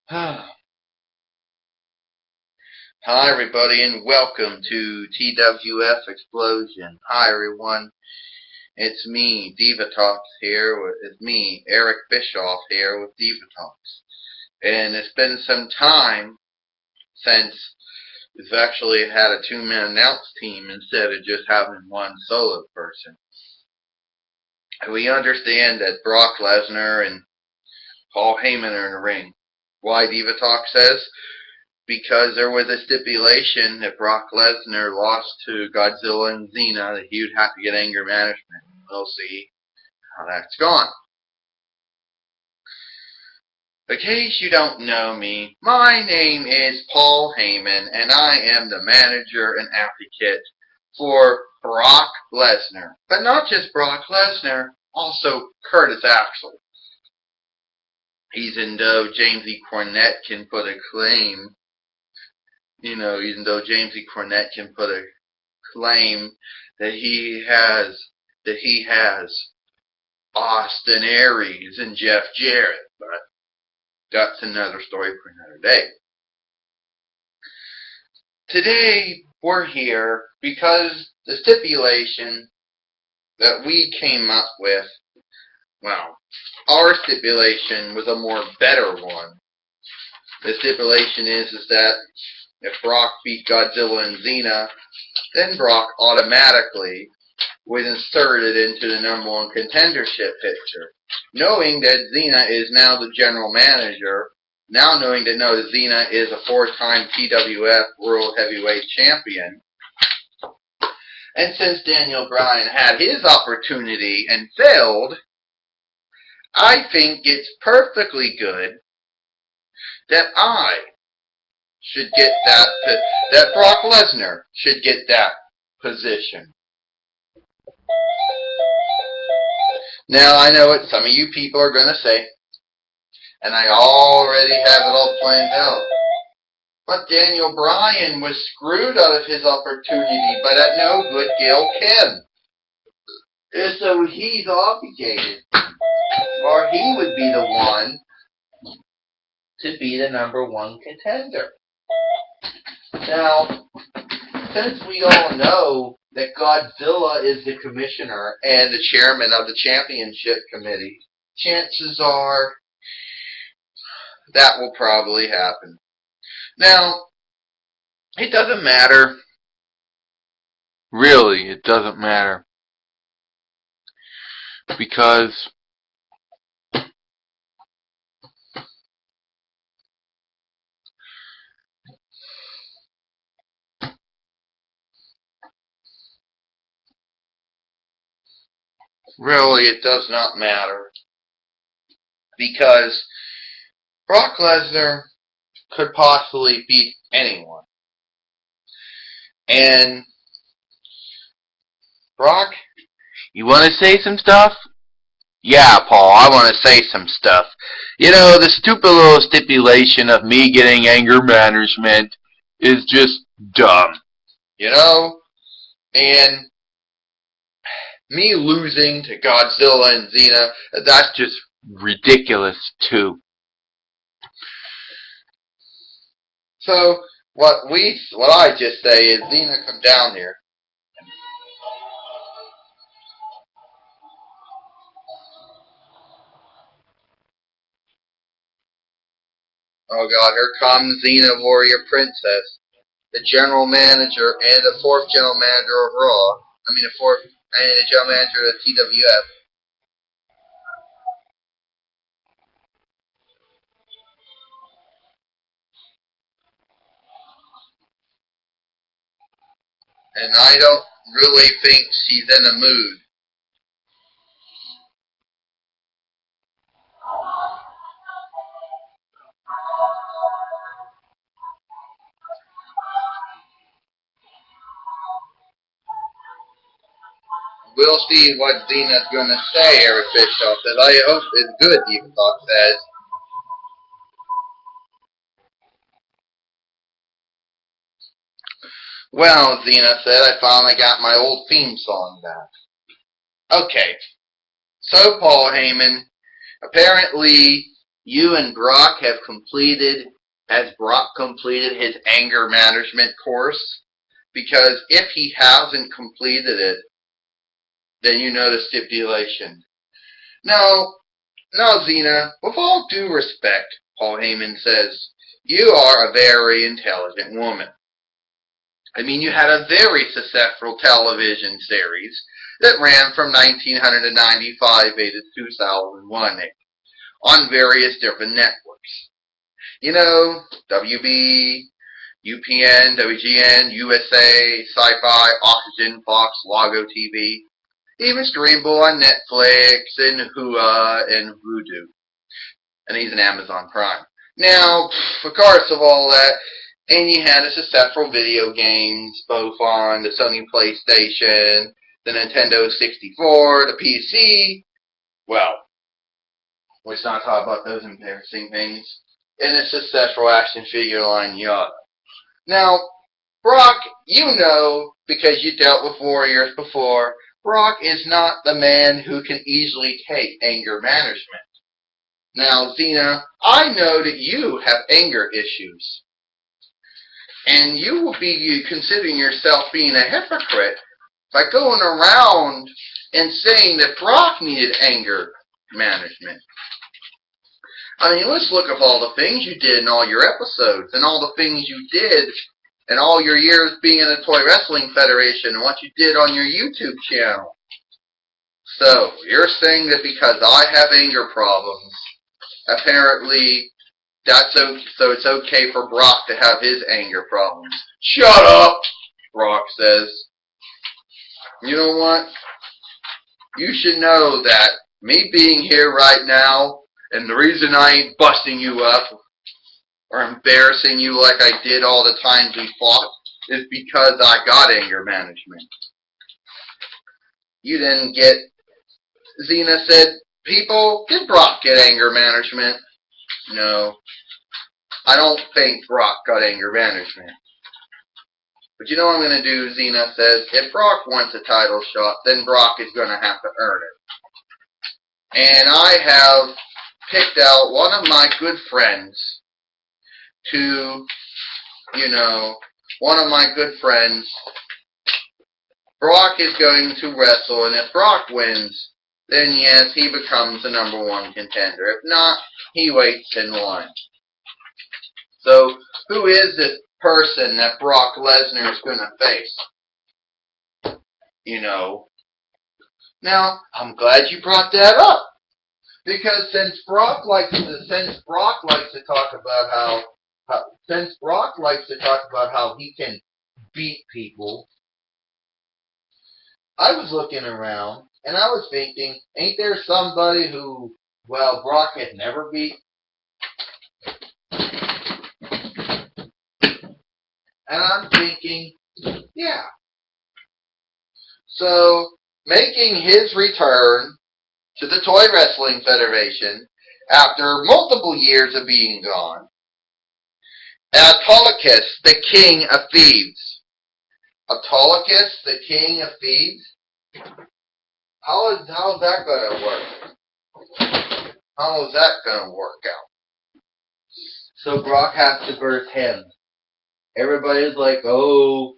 Hi everybody and welcome to TWF Xplosion. Hi everyone, it's me, Diva Talks here. It's me, Eric Bischoff here with Diva Talks. And it's been some time since we've actually had a two-man announce team instead of just having one solo person. We understand that Brock Lesnar and Paul Heyman are in the ring. Why Diva Talk says? Because there was a stipulation that Brock Lesnar lost to Godzilla and Xena that he would have to get anger management. We'll see how that's gone. In case you don't know me, my name is Paul Heyman, and I am the manager and advocate for Brock Lesnar. But not just Brock Lesnar, also Curtis Axel. Even though James E. Cornette can put a claim, even though James E. Cornette can put a claim that he has Austin Aries and Jeff Jarrett, but that's another story for another day. Today we're here because the stipulation that we came up with, well, our stipulation was a more better one. The stipulation is that if Brock beat Godzilla and Xena, then Brock automatically was inserted into the #1 contendership picture. Knowing that Xena is now the general manager, now knowing that Xena is a 4-time TWF World Heavyweight Champion, and since Daniel Bryan had his opportunity and failed, I think it's perfectly good that should get that Brock Lesnar should get that position. Now, I know what some of you people are going to say, and I already have it all planned out. But Daniel Bryan was screwed out of his opportunity, but at no good Gil Kim. And so he's obligated, or he would be the one to be the #1 contender. Now, since we all know that Godzilla is the commissioner and the chairman of the championship committee, chances are that will probably happen. Now, it doesn't matter. Really, it doesn't matter. Because really, it does not matter. Because Brock Lesnar could possibly beat anyone. And Brock, you want to say some stuff? Yeah, Paul, I want to say some stuff. The stupid little stipulation of me getting anger management is just dumb. And me losing to Godzilla and Xena, that's just ridiculous too. So what I just say is, Xena, come down here. Oh God, here comes Xena Warrior Princess, the general manager and the 4th general manager of Raw. The general manager of the TWF. And I don't really think she's in a mood. We'll see what Xena's going to say, Eric Bischoff says. I hope it's good, Diva Talk says. Well, Xena said, I finally got my old theme song back. Okay. So, Paul Heyman, apparently you and Brock has Brock completed his anger management course? Because if he hasn't completed it, then you know the stipulation. No, Xena, with all due respect, Paul Heyman says, you are a very intelligent woman. I mean, you had a very successful television series that ran from 1995 to 2001 on various different networks. You know, WB, UPN, WGN, USA, Sci-Fi, Oxygen, Fox, Lago TV, even streamable on Netflix and Hua and Vudu. And he's an Amazon Prime. Now, regardless of all that, and you had a successful video games, both on the Sony PlayStation, the Nintendo 64, the PC. Well, let's not talk about those embarrassing things. And a successful action figure line, yada. Now, Brock, you know, because you dealt with warriors before, Brock is not the man who can easily take anger management. Now, Xena, I know that you have anger issues. And you will be considering yourself being a hypocrite by going around and saying that Brock needed anger management. I mean, let's look at all the things you did in all your episodes and all the things you did in all your years being in the Toy Wrestling Federation and what you did on your YouTube channel. So, you're saying that because I have anger problems, apparently so it's okay for Brock to have his anger problems. Shut up, Brock says. You know what? You should know that me being here right now, and the reason I ain't busting you up or embarrassing you like I did all the times we fought is because I got anger management. You didn't get... Xena said, people, did Brock get anger management? No. I don't think Brock got anger management. But you know what I'm going to do, Xena says? If Brock wants a title shot, then Brock is going to have to earn it. And I have picked out one of my good friends Brock is going to wrestle, and if Brock wins, then yes, he becomes the #1 contender. If not, he waits in line. So, who is this person that Brock Lesnar is going to face? You know. Now, I'm glad you brought that up. Because since Brock likes to talk about how he can beat people, I was looking around and I was thinking, ain't there somebody who, well, Brock had never beat? And I'm thinking, yeah. So, making his return to the Toy Wrestling Federation after multiple years of being gone, Autolycus, the King of Thieves. Autolycus, the King of Thieves? How is that going to work? How is that going to work out? So Brock has to verse him. Everybody's like, oh,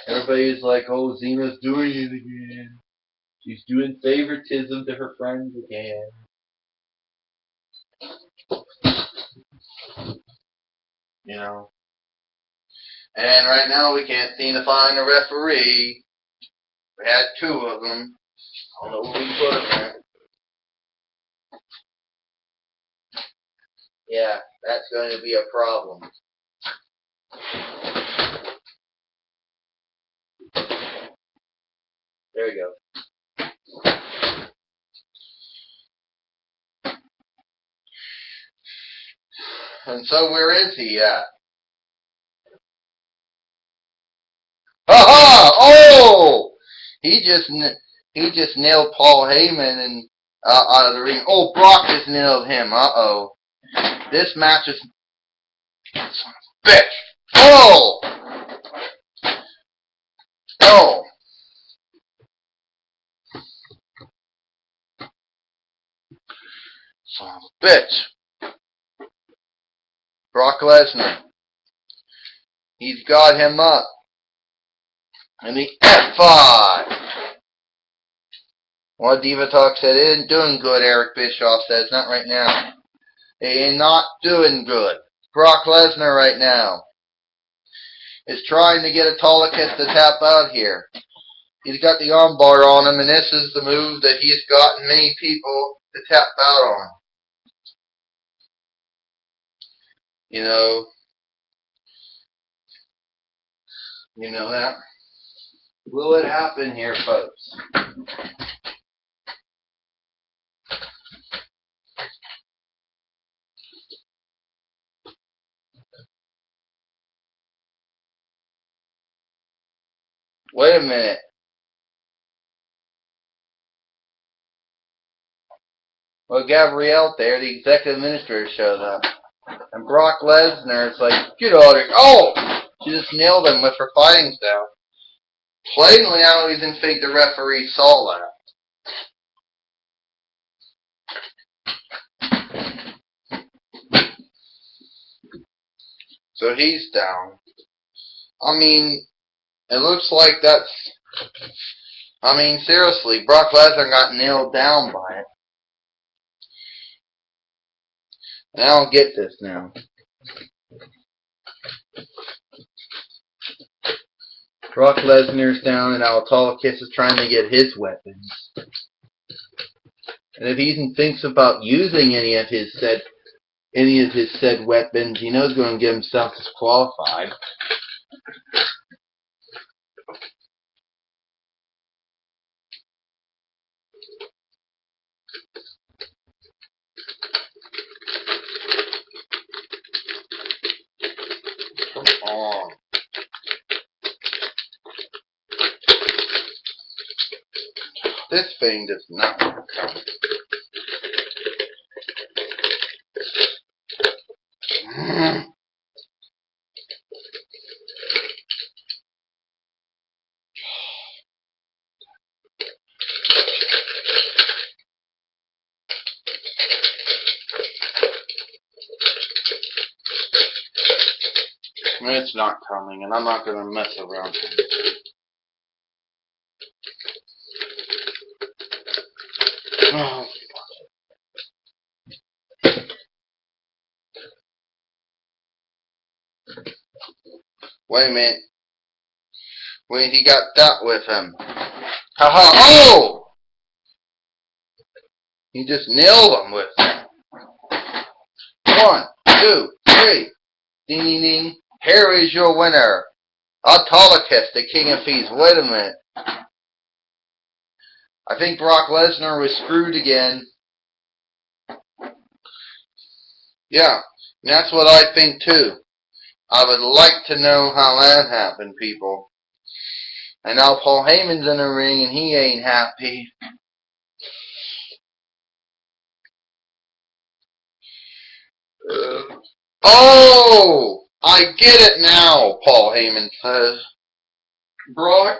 Xena's doing it again. She's doing favoritism to her friends again. You know. And right now we can't seem to find a referee. We had 2 of them. I don't know where we put them at. Yeah, that's going to be a problem. There we go. And so where is he at? Aha! Oh! He just nailed Paul Heyman and out of the ring. Oh, Brock just nailed him. Uh-oh. This match is... Son of a bitch! Oh! Oh! Bitch. Brock Lesnar. He's got him up. And the F5. What Diva Talk said, it isn't doing good, Eric Bischoff says. Not right now. It ain't not doing good. Brock Lesnar right now is trying to get Autolycus to tap out here. He's got the armbar on him, and this is the move that he's gotten many people to tap out on. You know that? Will it happen here, folks? Wait a minute. Well, Gabrielle there, the executive administrator, showed up. And Brock Lesnar is like, get out of here. Oh! She just nailed him with her fighting style. Plainly, I don't even think the referee saw that. So he's down. I mean, it looks like that's... I mean, seriously, Brock Lesnar got nailed down by it. And I don't get this now. Brock Lesnar's down and Autolycus is trying to get his weapons. And if he even thinks about using any of his said weapons, he knows he's going to get himself disqualified. Come on. This thing does not come. It's not coming, and I'm not going to mess around. Oh. Wait a minute. Wait, he got that with him. Haha! Oh! He just nailed him with it. 1, 2, 3. Ding, ding, ding. Here is your winner. Autolycus, the King of Thieves. Wait a minute. I think Brock Lesnar was screwed again. Yeah, that's what I think too. I would like to know how that happened, people. And now Paul Heyman's in the ring and he ain't happy. Oh! I get it now, Paul Heyman says. Brock,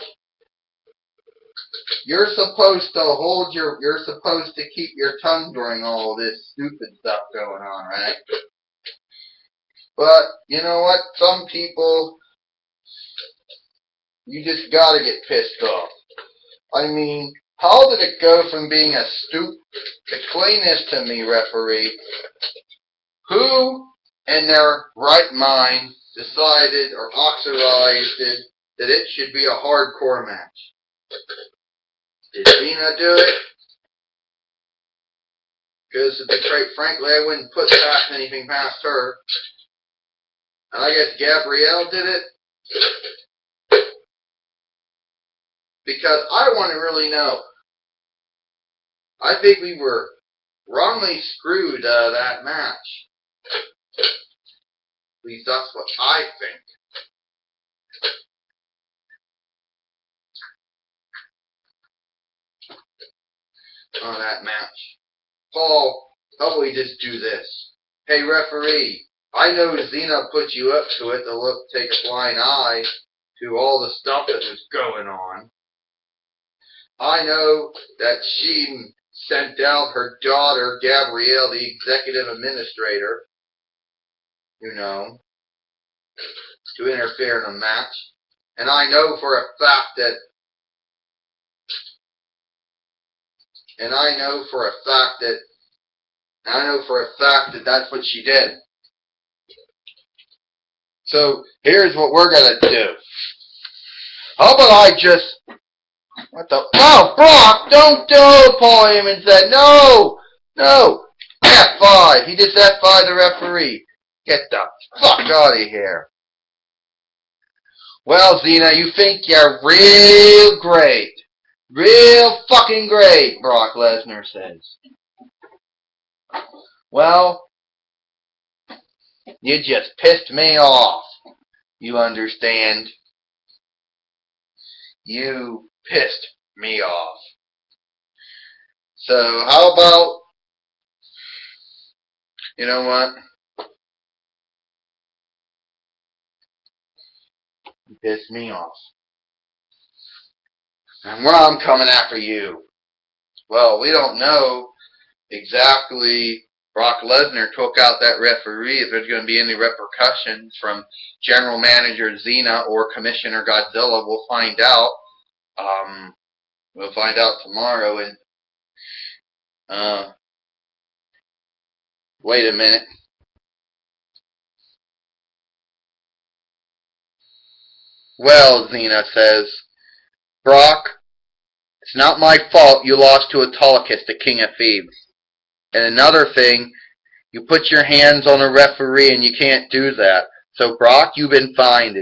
you're supposed to keep your tongue during all this stupid stuff going on, right? But, you know what? Some people, you just gotta get pissed off. I mean, how did it go from being a explain this to me, referee. Who in their right mind decided or authorized that it should be a hardcore match? Did Xena do it? Because to be quite frankly, I wouldn't put anything past her. And I guess Gabrielle did it. Because I want to really know. I think we were wrongly screwed that match. At least that's what I think. On that match. Paul, how about we just do this? Hey referee, I know Xena put you up to it to take a blind eye to all the stuff that was going on. I know that she sent out her daughter, Gabrielle, the executive administrator, you know, to interfere in a match. And I know for a fact that that's what she did. So here's what we're gonna do. How about I just no, Brock, don't do Paul Heyman said no. F5. He just F5 the referee. Get the fuck out of here. Well, Xena, you think you're real great. Real fucking great, Brock Lesnar says. Well, you just pissed me off. You understand? You pissed me off. So, how about, you know what? You pissed me off. And where I'm coming after you. Well, we don't know exactly. Brock Lesnar took out that referee. If there's going to be any repercussions from General Manager Xena or Commissioner Godzilla, we'll find out. We'll find out tomorrow. And wait a minute. Well, Xena says, Brock, it's not my fault you lost to Autolycus, the King of Thieves. And another thing, you put your hands on a referee and you can't do that. So, Brock, you've been fined.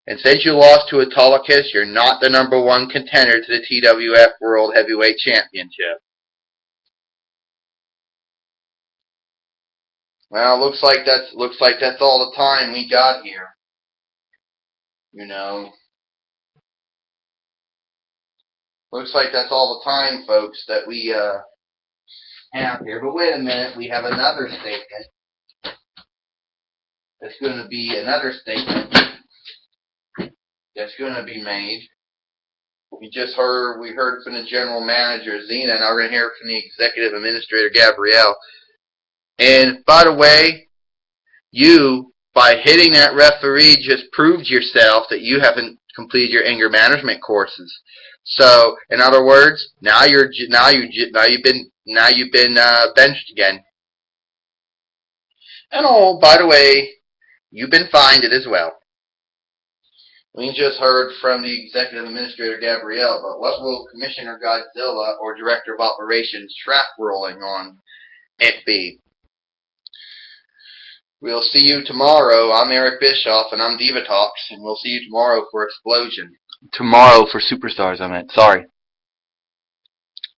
And since you lost to Autolycus, you're not the #1 contender to the TWF World Heavyweight Championship. Well, looks like that's all the time we got here. You know. Looks like that's all the time, folks, that we have here. But wait a minute, we have another statement. That's going to be another statement that's going to be made. We heard from the general manager, Xena, and now we're going to hear from the executive administrator, Gabrielle. And by the way, you, by hitting that referee, just proved yourself that you haven't completed your anger management courses. So, in other words, now you've been benched again. And oh, by the way, you've been fined as well. We just heard from the executive administrator Gabrielle, but what will Commissioner Godzilla or Director of Operations Trap ruling on it be? We'll see you tomorrow. I'm Eric Bischoff, and I'm Diva Talks, and we'll see you tomorrow for Xplosion. Tomorrow for Superstars, I meant. Sorry.